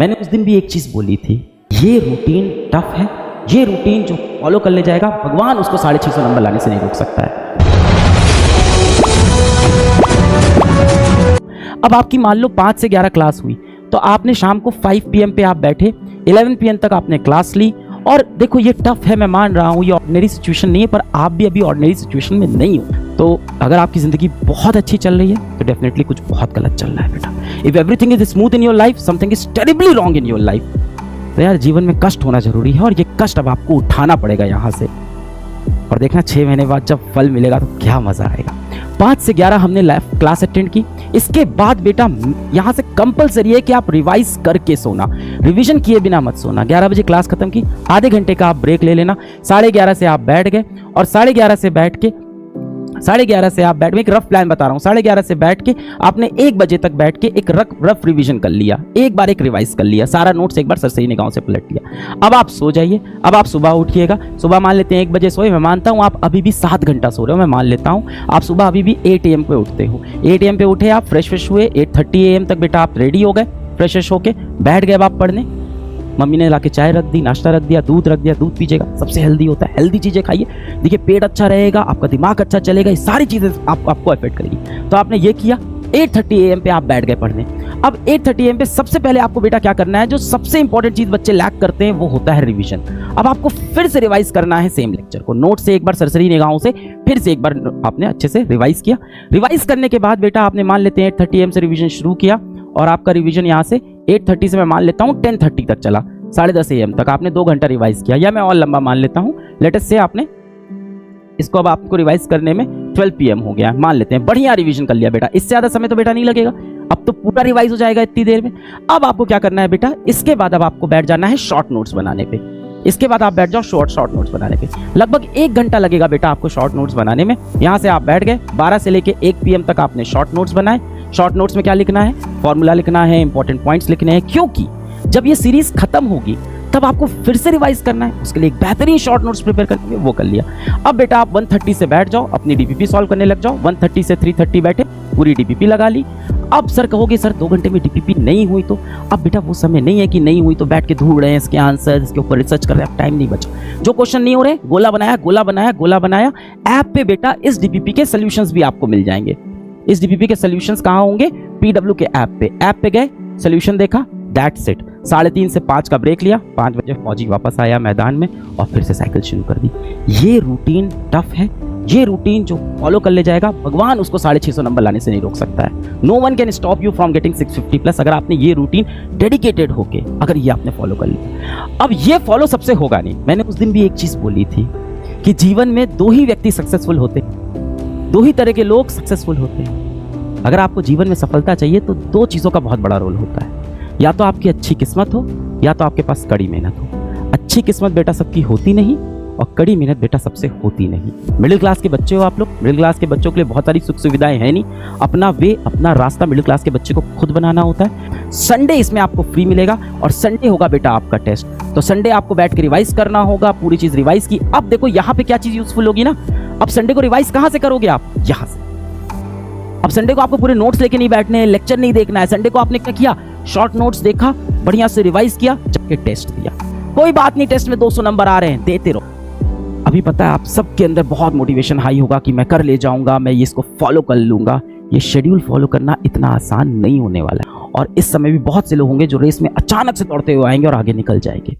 मैंने उस दिन भी एक चीज़ बोली थी, ये रूटीन टफ है, ये रूटीन जो फॉलो कर ले जाएगा भगवान उसको 650 नंबर लाने से नहीं रोक सकता है। अब आपकी मान लो 5 से 11 क्लास हुई, तो आपने शाम को 5 PM पे आप बैठे, 11 PM तक आपने क्लास ली। और देखो ये टफ है, मैं मान रहा हूँ, ये ऑर्डिनरी सिचुएशन नहीं है, पर आप भी अभी ऑर्डिनरी सिचुएशन में नहीं हो। तो अगर आपकी ज़िंदगी बहुत अच्छी चल रही है तो डेफिनेटली कुछ बहुत गलत चल रहा है बेटा। If everything is smooth in your life, something is terribly wrong in your life. तो यार जीवन में कष्ट होना जरूरी है, और ये कष्ट अब आपको उठाना पड़ेगा यहाँ से। और देखना 6 महीने बाद जब फल मिलेगा तो क्या मजा आएगा। 5 से 11 हमने लाइव क्लास अटेंड की। इसके बाद बेटा यहाँ से कंपलसरी है कि आप रिवाइज करके सोना, रिवीजन किए बिना मत सोना। 11 बजे क्लास खत्म की, आधे घंटे का आप ब्रेक ले लेना। 11:30 से आप बैठ गए, और 11:30 से बैठ के एक रफ प्लान बता रहा हूँ। 11:30 से बैठ के आपने 1 बजे तक बैठ के एक रफ रिवीजन कर लिया, एक बार एक रिवाइज कर लिया, सारा नोट्स एक बार सरसरी निगाहों से पलट लिया। अब आप सो जाइए। अब आप सुबह उठिएगा। सुबह मान लेते हैं 1 बजे सोए, मैं मानता हूँ आप अभी भी 7 घंटा सो रहे हो, मैं मान लेता हूँ। आप सुबह अभी भी 8 AM पे उठते हो। 8 AM पे उठे, आप फ्रेश हुए, 8:30 AM तक बेटा आप रेडी हो गए, फ्रेश होके बैठ गए अब आप पढ़ने। मम्मी ने लाके चाय रख दी, नाश्ता रख दिया, दूध रख दिया, दूध पीजिएगा, सबसे हेल्दी होता है, हेल्दी चीज़ें खाइए। देखिए पेट अच्छा रहेगा, आपका दिमाग अच्छा चलेगा, ये सारी चीज़ें आपको अफेक्ट करेगी। तो आपने ये किया, 8:30 AM पे आप बैठ गए पढ़ने। अब 8:30 AM पे सबसे पहले आपको बेटा क्या करना है, जो सबसे इंपॉर्टेंट चीज़ बच्चे लैक करते हैं वो होता है रिवीजन। अब आपको फिर से रिवाइज करना है सेम लेक्चर को, नोट से एक बार सरसरी निगाहों से फिर से एक बार आपने अच्छे से रिवाइज किया। रिवाइज करने के बाद बेटा आपने मान लेते हैं 8:30 AM से रिवीजन शुरू किया, और आपका रिवीजन यहाँ से 8:30 से मैं मान लेता हूँ 10:30 तक चला। 10:30 AM तक आपने 2 घंटा रिवाइज किया, या मैं और लंबा मान लेता हूँ। लेटेस्ट से आपने इसको अब आपको रिवाइज करने में 12 PM हो गया, मान लेते हैं। बढ़िया रिवीजन कर लिया बेटा, इससे ज़्यादा समय तो बेटा नहीं लगेगा, अब तो पूरा रिवाइज हो जाएगा इतनी देर में। अब आपको क्या करना है बेटा, इसके बाद अब आपको बैठ जाना है शॉर्ट नोट्स बनाने पे। इसके बाद आप बैठ जाओ शॉर्ट नोट्स बनाने पे। लगभग 1 घंटा लगेगा बेटा आपको शॉर्ट नोट्स बनाने में। यहाँ से आप बैठ गए, 12 से लेके 1 PM तक आपने शॉर्ट नोट्स बनाए। शॉर्ट नोट्स में क्या लिखना है, फॉर्मूला लिखना है, इंपॉर्टेंट पॉइंट्स लिखने हैं, क्योंकि जब ये सीरीज खत्म होगी तब आपको फिर से रिवाइज करना है। उसके लिए एक बेहतरीन शॉर्ट नोट्स प्रिपेयर करके वो कर लिया। अब बेटा आप 1:30 से बैठ जाओ, अपनी DPP सॉल्व करने लग जाओ। 1:30 से 3:30 बैठे, पूरी DPP लगा ली। अब सर कहोगे सर 2 घंटे में DPP नहीं हुई तो? अब बेटा वो समय नहीं है कि नहीं हुई तो बैठ के ढूंढ रहे हैं इसके आंसर, इसके ऊपर रिसर्च कर रहे हैं, टाइम नहीं बचा। जो क्वेश्चन नहीं हो रहे, गोला बनाया ऐप पे बेटा इस DPP के सोल्यूशंस भी आपको मिल जाएंगे। इस DPP के सोल्यूशंस कहाँ होंगे? PW के ऐप पे गए, सोल्यूशन देखा, दैट्स इट। 3:30 से 5 का ब्रेक लिया, 5 बजे फौजी वापस आया मैदान में, और फिर से साइकिल शुरू कर दी। ये रूटीन टफ है, ये रूटीन जो फॉलो कर ले जाएगा भगवान उसको 650 नंबर लाने से नहीं रोक सकता है। No one can stop you from getting 650+, अगर आपने ये रूटीन डेडिकेटेड होके अगर ये आपने फॉलो कर लिया। अब ये फॉलो सबसे होगा नहीं। मैंने उस दिन भी एक चीज बोली थी कि जीवन में 2 ही व्यक्ति सक्सेसफुल होते, 2 ही तरह के लोग सक्सेसफुल होते हैं। अगर आपको जीवन में सफलता चाहिए तो 2 चीजों का बहुत बड़ा रोल होता है, या तो आपकी अच्छी किस्मत हो, या तो आपके पास कड़ी मेहनत हो। अच्छी किस्मत बेटा सबकी होती नहीं, और कड़ी मेहनत बेटा सबसे होती नहीं। मिडिल क्लास के बच्चे हो आप लोग, मिडिल क्लास के बच्चों के लिए बहुत सारी सुख सुविधाएं हैं नहीं, अपना रास्ता मिडिल क्लास के बच्चे को खुद बनाना होता है। संडे इसमें आपको फ्री मिलेगा, और संडे होगा बेटा आपका टेस्ट। तो संडे आपको बैठ के रिवाइज करना होगा, पूरी चीज रिवाइज की। अब देखो यहाँ पे क्या चीज यूजफुल होगी ना, अब संडे को रिवाइज कहाँ से करोगे आप? यहाँ से। अब संडे को आपको पूरे नोट्स लेके नहीं बैठने, लेक्चर नहीं देखना है। संडे को आपने क्या किया, शॉर्ट नोट्स देखा, बढ़िया से रिवाइज किया, जाके टेस्ट दिया। कोई बात नहीं, टेस्ट में 200 नंबर आ रहे हैं, देते रहो। अभी पता है आप सबके अंदर बहुत मोटिवेशन हाई होगा कि मैं कर ले जाऊंगा, मैं ये इसको फॉलो कर लूंगा। ये शेड्यूल फॉलो करना इतना आसान नहीं होने वाला है, और इस समय भी बहुत से लोग होंगे जो रेस में अचानक से दौड़ते हुए आएंगे और आगे निकल जाएंगे।